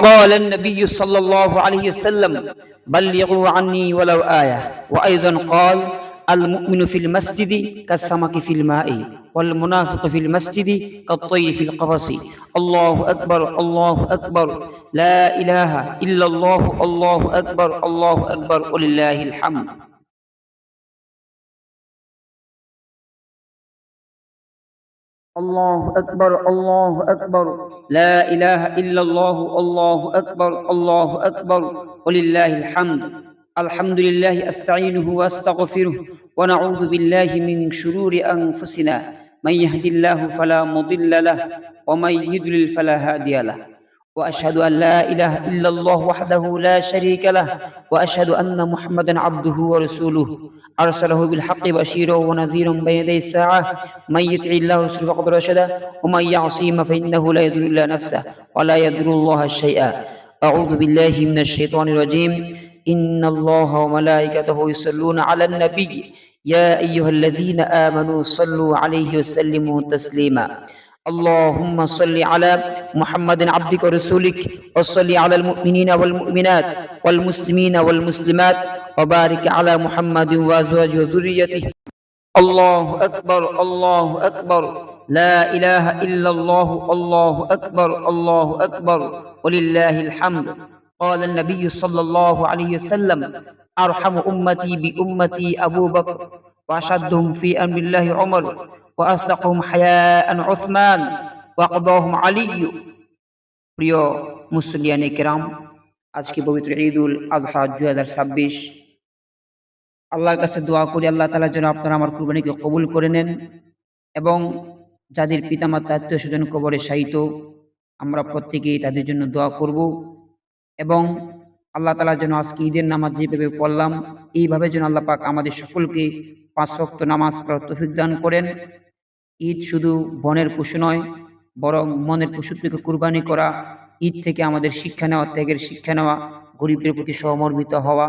وقال النبي صلى الله عليه وسلم بلغوا عني ولو آية وأيضا قال المؤمن في المسجد كالسمك في الماء والمنافق في المسجد كالطير في القفص الله أكبر الله أكبر لا إله إلا الله الله أكبر الله أكبر ولله الحمد الله أكبر الله أكبر لا إله إلا الله الله أكبر الله أكبر ولله الحمد الحمد لله أستعينه وأستغفره ونعوذ بالله من شرور أنفسنا من يهد الله فلا مضل له ومن يضلل فلا هادي له وأشهد أن لا إله إلا الله وحده لا شريك له وأشهد أن محمدا عبده ورسوله أرسله بالحق بشيرا ونذيرا بين يدي الساعة من يطع الله ورسوله فقد رشد ومن يعصيهما فإنه لا يضر إلا نفسه ولا يضر الله شيئا أعوذ بالله من الشيطان الرجيم إن الله وملائكته يصلون على النبي يا أيها الذين آمنوا صلوا عليه وسلموا تسليما اللهم صل على محمد عبدك ورسولك وصل على المؤمنين والمؤمنات والمسلمين والمسلمات وبارك على محمد وأزواجه وذريته الله أكبر الله أكبر لا إله إلا الله الله أكبر الله أكبر ولله الحمد قال النبي صلى الله عليه وسلم أرحم أمتي بأمتي أبو بكر وأشدهم في أمر الله عمر وأصدقهم حياء عثمان وأقضاهم علي প্রিয় মুসলিয়ানে কেরাম, আজকে পবিত্র ঈদুল আজহা 2026। আল্লাহর কাছে দোয়া করি আল্লাহ তাআলা যেন আপনারা আমার কুরবানিকে কবুল করে নেন এবং যাদের পিতামাতা আত্মীয় স্বজন কবরে শায়িত আমরা প্রত্যেকেই তাদের জন্য দোয়া করব এবং আল্লাহ তাআলা যেন আজকে ঈদের নামাজ যেভাবে পড়লাম এইভাবে যেন আল্লাহ পাক আমাদের সকলকে 5 ওয়াক্ত নামাজ পড়ার তৌফিক দান করেন। ঈদ শুধু বনের পশু নয়, বরং মনের পশু থেকে কুরবানি করা। ঈদ থেকে আমাদের শিক্ষা নেওয়া, ত্যাগের শিক্ষা নেওয়া, গরিবদের প্রতি সহমর্মিত হওয়া।